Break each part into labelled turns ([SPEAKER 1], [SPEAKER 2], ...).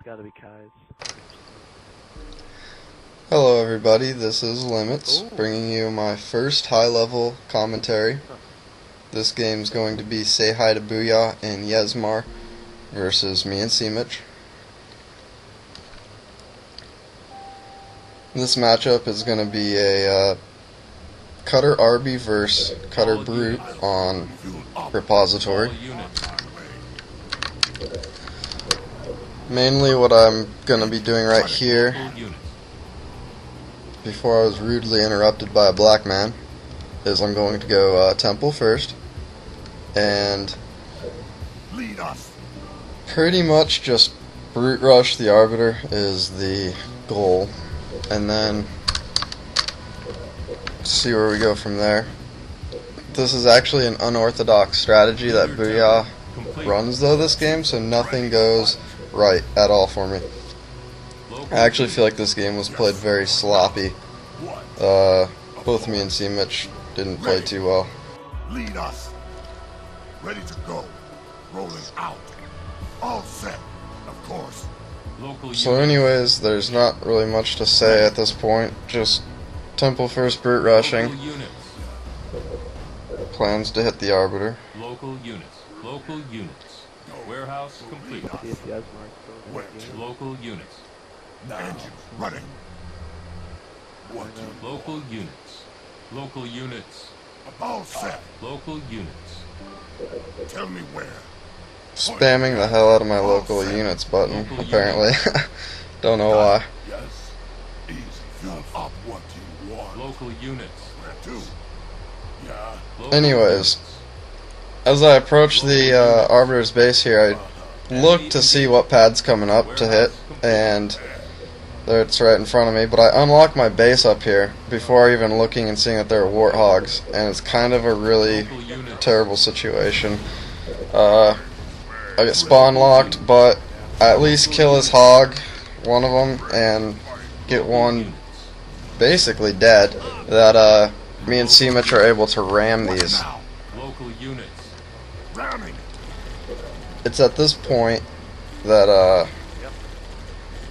[SPEAKER 1] gotta be Kai's.
[SPEAKER 2] Hello everybody, this is Limitz, bringing you my first high-level commentary. This game's going to be Sayhi2booyah and Yezmar versus me and mitch. This matchup is going to be a Cutter Arby versus Cutter Brute on Repository. Mainly what I'm going to be doing right here, before I was rudely interrupted by a black man, is I'm going to go Temple first, and pretty much just brute rush the Arbiter is the goal, and then see where we go from there. This is actually an unorthodox strategy that Booyah runs though this game, so nothing goes right at all for me. I actually feel like this game was played very sloppy. Both me and mitch didn't play too well.
[SPEAKER 3] Lead us. Ready to go. Rolling out. All set, of course.
[SPEAKER 2] So anyways, there's not really much to say at this point. Just Temple first brute rushing. Plans to hit the Arbiter.
[SPEAKER 4] Local units. Local units. Warehouse complete. Local units.
[SPEAKER 3] Engines running. What?
[SPEAKER 4] Local units. Local units.
[SPEAKER 3] All set.
[SPEAKER 4] Local units.
[SPEAKER 3] Tell me where.
[SPEAKER 2] Spamming the hell out of my local units button, apparently. Don't know why.
[SPEAKER 3] Yes. Easy. Fill up what you want.
[SPEAKER 4] Local units.
[SPEAKER 3] Where to? Yeah.
[SPEAKER 2] Anyways, as I approach the Arbiter's base here, I look to see what pad's coming up to hit, and there it's right in front of me, but I unlock my base up here before even looking and seeing that there are warthogs, and it's kind of a really terrible situation. I get spawn locked, but I at least kill his hog, one of them, and get one basically dead, that me and mitch are able to ram these.
[SPEAKER 4] Local units.
[SPEAKER 2] It's at this point that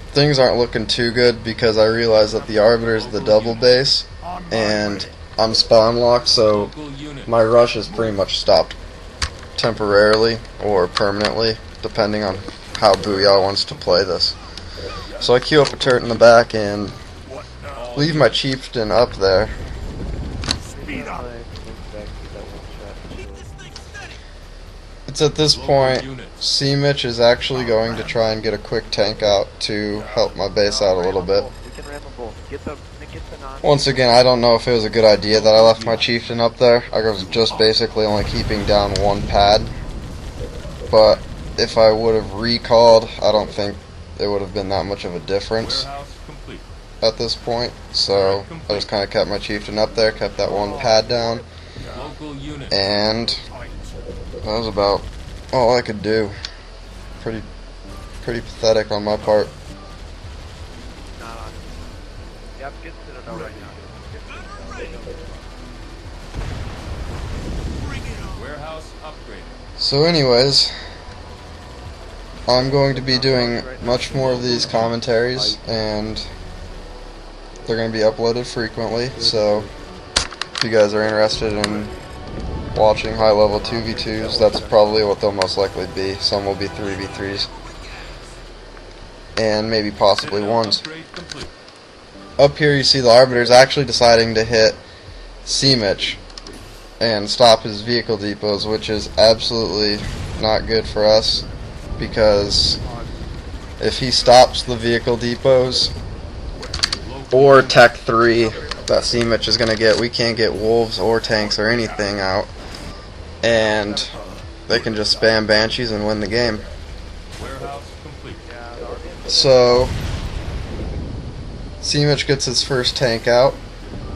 [SPEAKER 2] things aren't looking too good, because I realize that the Arbiter is the double base and I'm spawn locked, so my rush is pretty much stopped temporarily or permanently, depending on how Booyah wants to play this. So I queue up a turret in the back and leave my chieftain up there. It's at this point mitch is actually going to try and get a quick tank out to help my base out a little bit. Once again, I don't know if it was a good idea that I left my chieftain up there. I was just basically only keeping down one pad, but if I would have recalled, I don't think it would have been that much of a difference at this point. So I just kind of kept my chieftain up there, kept that one pad down, and that was about all I could do. Pretty pathetic on my part. So anyways, I'm going to be doing much more of these commentaries, and they're going to be uploaded frequently, so if you guys are interested in watching high-level 2v2s, that's probably what they'll most likely be. Some will be 3v3s, and maybe possibly 1s. Up here you see the Arbiter's actually deciding to hit mitch and stop his vehicle depots, which is absolutely not good for us, because if he stops the vehicle depots or Tech 3 that mitch is going to get, we can't get wolves or tanks or anything out, and they can just spam banshees and win the game. So mitch gets his first tank out,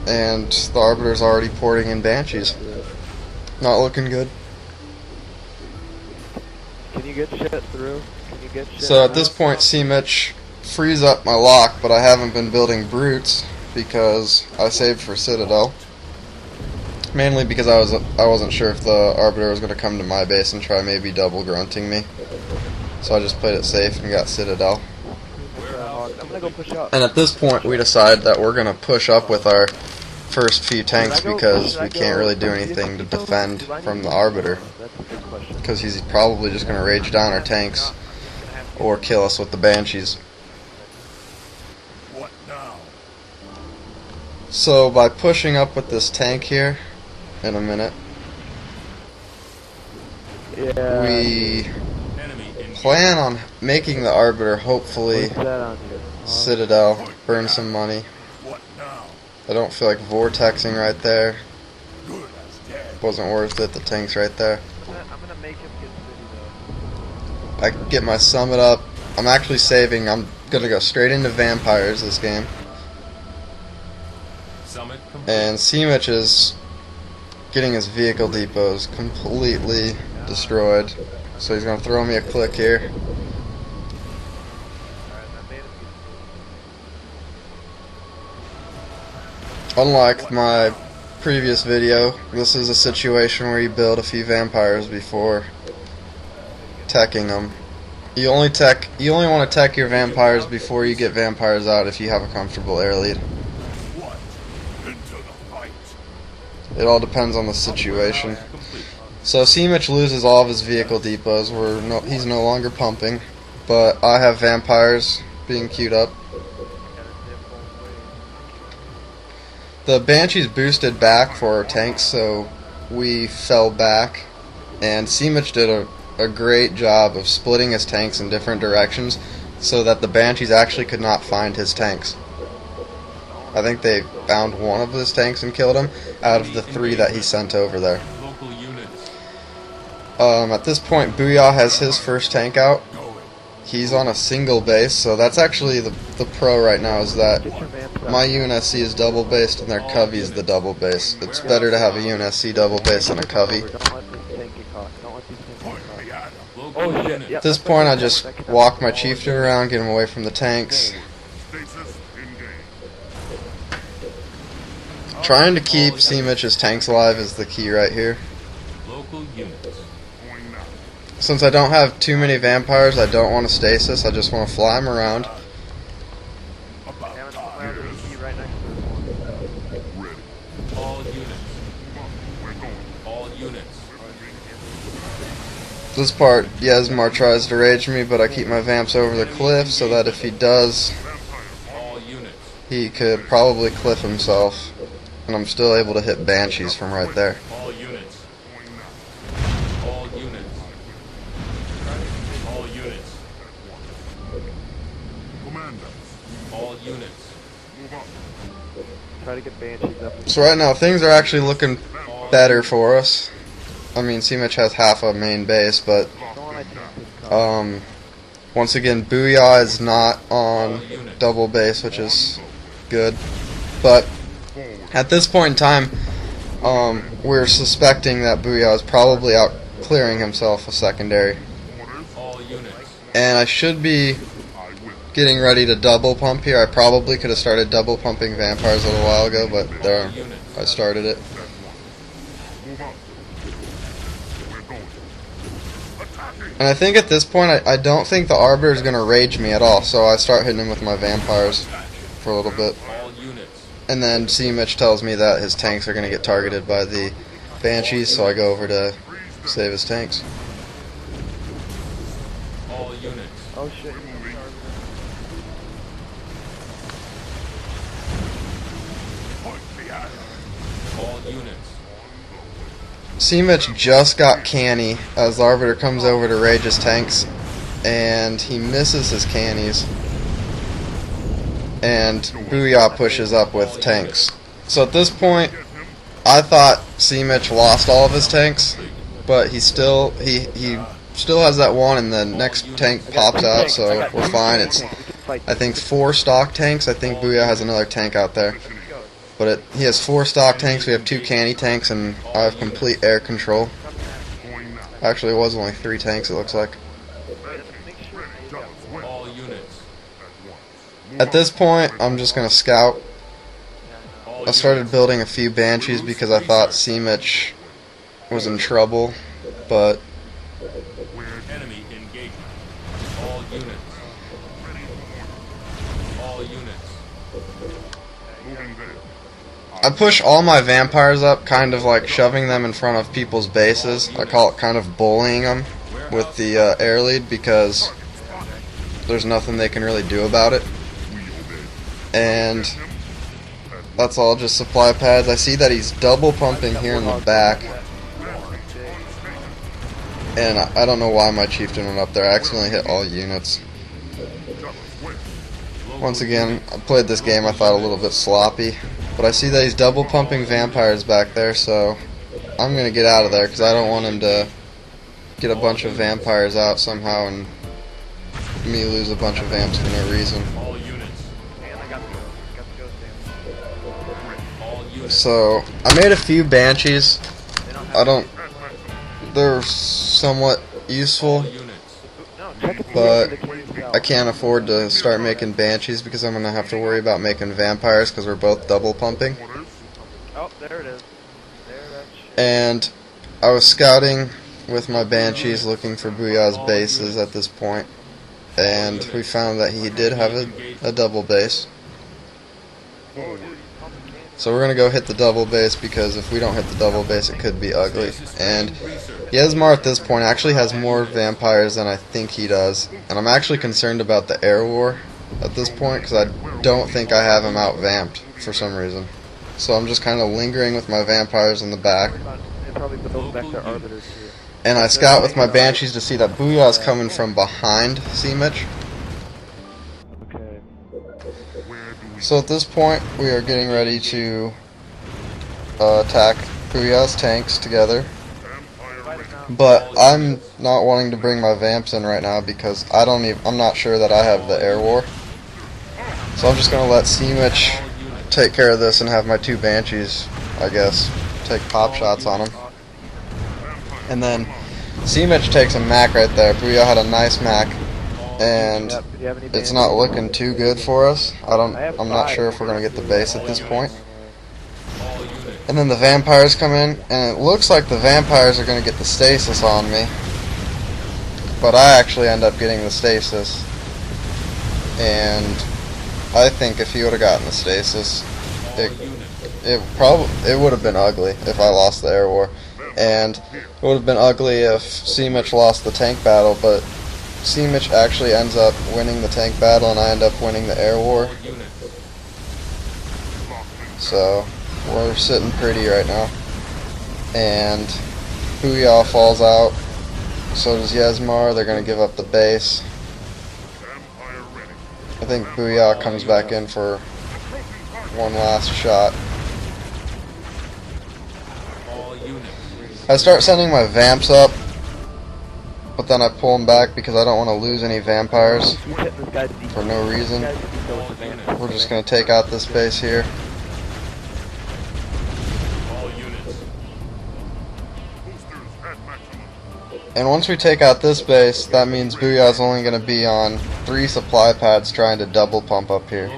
[SPEAKER 2] and the Arbiter's already porting in banshees. Not looking good.
[SPEAKER 1] Can you get shit through? Can you get shit
[SPEAKER 2] So at this point, mitch frees up my lock, but I haven't been building brutes because I saved for Citadel. Mainly because I wasn't sure if the Arbiter was going to come to my base and try maybe double grunting me. So I just played it safe and got Citadel.
[SPEAKER 1] gonna go push up.
[SPEAKER 2] And at this point, we decide that we're gonna push up with our first few tanks because we can't really do anything to defend from the Arbiter.
[SPEAKER 1] That's a good question.
[SPEAKER 2] Because he's probably just gonna rage down our tanks or kill us with the Banshees.
[SPEAKER 3] What now?
[SPEAKER 2] So by pushing up with this tank here, in a minute,
[SPEAKER 1] Yeah.
[SPEAKER 2] we
[SPEAKER 4] Enemy engaged.
[SPEAKER 2] plan on making the Arbiter hopefully
[SPEAKER 1] What's that on here?
[SPEAKER 2] Citadel, burn some money.
[SPEAKER 3] What now?
[SPEAKER 2] I don't feel like vortexing right there.
[SPEAKER 3] Good as dead.
[SPEAKER 2] Wasn't worth it, the tank's right there.
[SPEAKER 1] I'm gonna make him get city though.
[SPEAKER 2] I can get my summit up. I'm actually saving. I'm gonna go straight into vampires this game.
[SPEAKER 4] Summit complete.
[SPEAKER 2] And Mitch is getting his vehicle depots completely destroyed. So he's gonna throw me a click here.
[SPEAKER 1] Alright, I made him get
[SPEAKER 2] Unlike my previous video, this is a situation where you build a few vampires before teching them. You only want to tech your vampires before you get vampires out if you have a comfortable air lead.
[SPEAKER 3] What? Into the fight.
[SPEAKER 2] It all depends on the situation.
[SPEAKER 4] Complete.
[SPEAKER 2] So Mitch loses all of his vehicle depots. He's no longer pumping, but I have vampires being queued up. The Banshees boosted back for our tanks, so we fell back, and Mitch did a great job of splitting his tanks in different directions so that the Banshees actually could not find his tanks. I think they found one of his tanks and killed him out of the 3 that he sent over there.
[SPEAKER 4] Local units.
[SPEAKER 2] At this point, Booyah has his first tank out. He's on a single base, so that's actually the pro right now, is that
[SPEAKER 1] Get your vamps out.
[SPEAKER 2] my UNSC is double based and their Covey is the double base. It's better to have a UNSC double base than a Covey.
[SPEAKER 1] Don't let this tank get caught. Don't let these tanks
[SPEAKER 3] Point
[SPEAKER 1] get
[SPEAKER 3] me
[SPEAKER 1] caught.
[SPEAKER 3] at him.
[SPEAKER 4] Local
[SPEAKER 1] Oh shit,
[SPEAKER 4] units.
[SPEAKER 1] yep.
[SPEAKER 2] At this point, I just walk my chieftain around, get him away from the tanks.
[SPEAKER 3] Stasis engaged.
[SPEAKER 2] Trying to keep Mitch's tanks alive is the key right here.
[SPEAKER 4] Local units.
[SPEAKER 3] Going now.
[SPEAKER 2] Since I don't have too many vampires, I don't want to stasis, I just want to fly them around.
[SPEAKER 3] About
[SPEAKER 1] Damn it,
[SPEAKER 3] time.
[SPEAKER 1] put my other key right next to this one.
[SPEAKER 3] Ready.
[SPEAKER 4] All units.
[SPEAKER 3] We're going.
[SPEAKER 4] All units.
[SPEAKER 2] This part, Yezmar tries to rage me, but I keep my vamps over the cliff so that if he does,
[SPEAKER 4] All units.
[SPEAKER 2] he could probably cliff himself. And I'm still able to hit Banshees from right there.
[SPEAKER 4] All units.
[SPEAKER 3] Going now.
[SPEAKER 4] All units. All units.
[SPEAKER 3] Commander.
[SPEAKER 4] All units.
[SPEAKER 3] Move up.
[SPEAKER 1] Try to get Banshees up.
[SPEAKER 2] So right now, things are actually looking better for us. I mean, Mitch has half a main base, but
[SPEAKER 1] Don't let my tanks get caught.
[SPEAKER 2] once again, Booyah is not on double base, which is good. But at this point in time, we're suspecting that Booyah is probably out clearing himself a secondary.
[SPEAKER 4] All units.
[SPEAKER 2] And I should be
[SPEAKER 3] I will.
[SPEAKER 2] getting ready to double pump here. I probably could have started double pumping vampires a little while ago, but there, I started it.
[SPEAKER 3] Move up. We're going. Attacking.
[SPEAKER 2] And I think at this point, I don't think the Arbiter is going to rage me at all, so I start hitting him with my vampires for a little bit.
[SPEAKER 4] All units.
[SPEAKER 2] And then Mitch tells me that his tanks are going to get targeted by the Banshees, so I go over to save his tanks.
[SPEAKER 4] All units.
[SPEAKER 1] Oh shit.
[SPEAKER 3] Point me at him.
[SPEAKER 4] All units.
[SPEAKER 2] Mitch just got canny as the Arbiter comes over to rage his tanks, and he misses his cannies. And Booyah pushes up with tanks. So at this point, I thought Mitch lost all of his tanks, but he still has that one, and the next tank pops out, so we're fine. It's I think 4 stock tanks. I think Booyah has another tank out there, but he has 4 stock tanks. We have 2 canny tanks, and I have complete air control.
[SPEAKER 3] Going now.
[SPEAKER 2] Actually, it was only 3 tanks. It looks like.
[SPEAKER 4] All units.
[SPEAKER 2] At this point, I'm just gonna scout.
[SPEAKER 4] All
[SPEAKER 2] I started building a few Banshees because I thought Mitch was in trouble, but
[SPEAKER 4] Enemy engagement. All units. All units.
[SPEAKER 3] Moving there.
[SPEAKER 2] I push all my vampires up, kind of like shoving them in front of people's bases. I call it kind of bullying them with the air lead because there's nothing they can really do about it. And that's all just supply pads. I see that he's double pumping here in the back. And I don't know why my chieftain went up there. I accidentally hit all units. Once again, I played this game, I thought a little bit sloppy. But I see that he's double pumping vampires back there, so I'm going to get out of there because I don't want him to get a bunch of vampires out somehow and me lose a bunch of vamps for no reason.
[SPEAKER 4] All units. All units.
[SPEAKER 2] So I made a few banshees. They're somewhat useful, but I can't afford to start making banshees because I'm going to have to worry about making vampires because we're both double pumping.
[SPEAKER 1] Oh, there it is. There that shit.
[SPEAKER 2] And I was scouting with my banshees looking for Booyah's bases at this point, and we found that he did have a double base. So we're going to go hit the double base because if we don't hit the double base it could be ugly. And Yezmar at this point actually has more vampires than I think he does, and I'm actually concerned about the air war at this point because I don't think I have him out vamped for some reason. So I'm just kind of lingering with my vampires in the back.
[SPEAKER 1] It probably goes back to arbiters too.
[SPEAKER 2] And I scout with my banshees to see that Booyah is coming from behind Mitch.
[SPEAKER 1] Okay.
[SPEAKER 2] So at this point we are getting ready to attack Booyah's tanks together. But I'm not wanting to bring my vamps in right now because I'm not sure that I have the air war. So I'm just gonna let Mitch take care of this and have my two banshees, I guess, take pop shots on him. And then Mitch takes a Mac right there. Booyah had a nice Mac, and it's not looking too good for us. I'm not sure if we're gonna get the base at this point. And then the vampires come in, and it looks like the vampires are going to get the stasis on me. But I actually end up getting the stasis. And I think if he would have gotten the stasis, it would have been ugly if I lost the air war. And it would have been ugly if Mitch lost the tank battle, but Mitch actually ends up winning the tank battle, and I end up winning the air war. So we're sitting pretty right now. And Booyah falls out. So does Yezmar. They're going to give up the base. I think Booyah comes back in for one last shot. I start sending my vamps up, but then I pull them back because I don't want to lose any vampires for no reason. We're just going to take out this base here. And once we take out this base, that means Booyah's only going to be on 3 supply pads trying to double pump up here.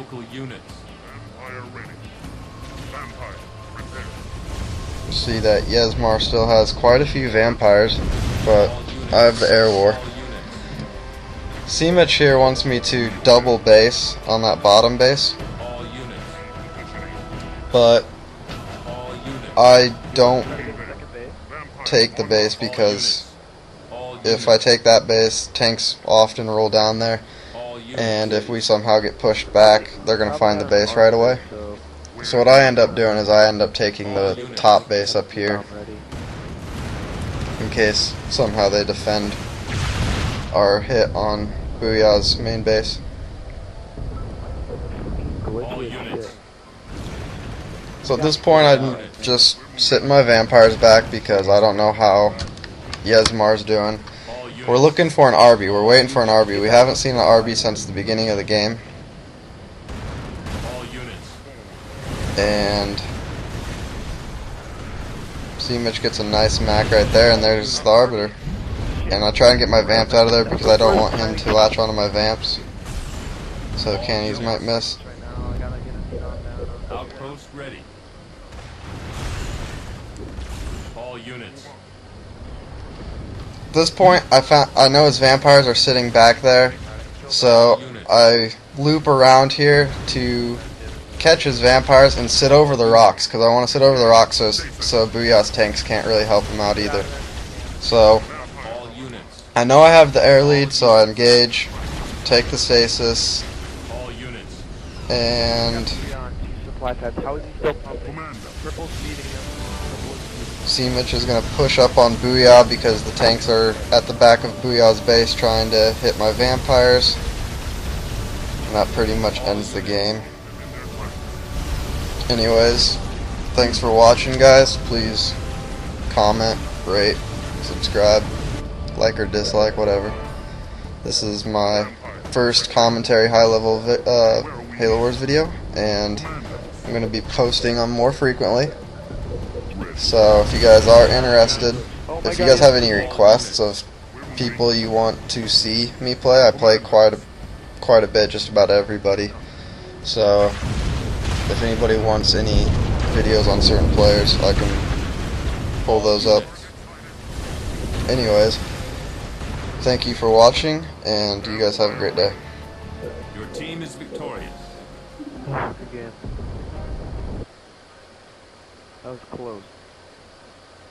[SPEAKER 2] See that Yezmar still has quite a few vampires, but I have the air war. Mitch here wants me to double base on that bottom base, but I don't take the base because if I take that base, tanks often roll down there, and if we somehow get pushed back, they're going to find the base right away. So what I end up doing is I end up taking the top base up here in case somehow they defend our hit on Booyah's main base. So at this point I'm just sitting my vampires back because I don't know how Yezmar's doing. We're looking for an RB. We're waiting for an RB. We haven't seen an RB since the beginning of the game. And Mitch gets a nice Mac right there, and there's the Arbiter. And I try and get my vamps out of there because I don't want him to latch onto my vamps. So cannies might miss.
[SPEAKER 4] Outpost ready. All units.
[SPEAKER 2] At this point, I know his vampires are sitting back there, so I loop around here to catch his vampires and sit over the rocks, because I want to sit over the rocks so Booyah's tanks can't really help him out either. So
[SPEAKER 4] All units.
[SPEAKER 2] I know I have the air lead, so I engage, take the stasis,
[SPEAKER 4] All units.
[SPEAKER 2] and
[SPEAKER 1] Supply pads. How is he still pumping? Triple speeding him.
[SPEAKER 2] Mitch is going to push up on Booyah because the tanks are at the back of Booyah's base trying to hit my vampires. And that pretty much ends the game. Anyways, thanks for watching, guys. Please comment, rate, subscribe, like or dislike, whatever. This is my first commentary high-level Halo Wars video, and I'm going to be posting them more frequently. So if you guys are interested, if you guys have any requests of people you want to see me play, I play quite a bit, just about everybody. So if anybody wants any videos on certain players, I can pull those up. Anyways, thank you for watching, and you guys have a great day.
[SPEAKER 4] Your team is victorious.
[SPEAKER 1] Again. That was close.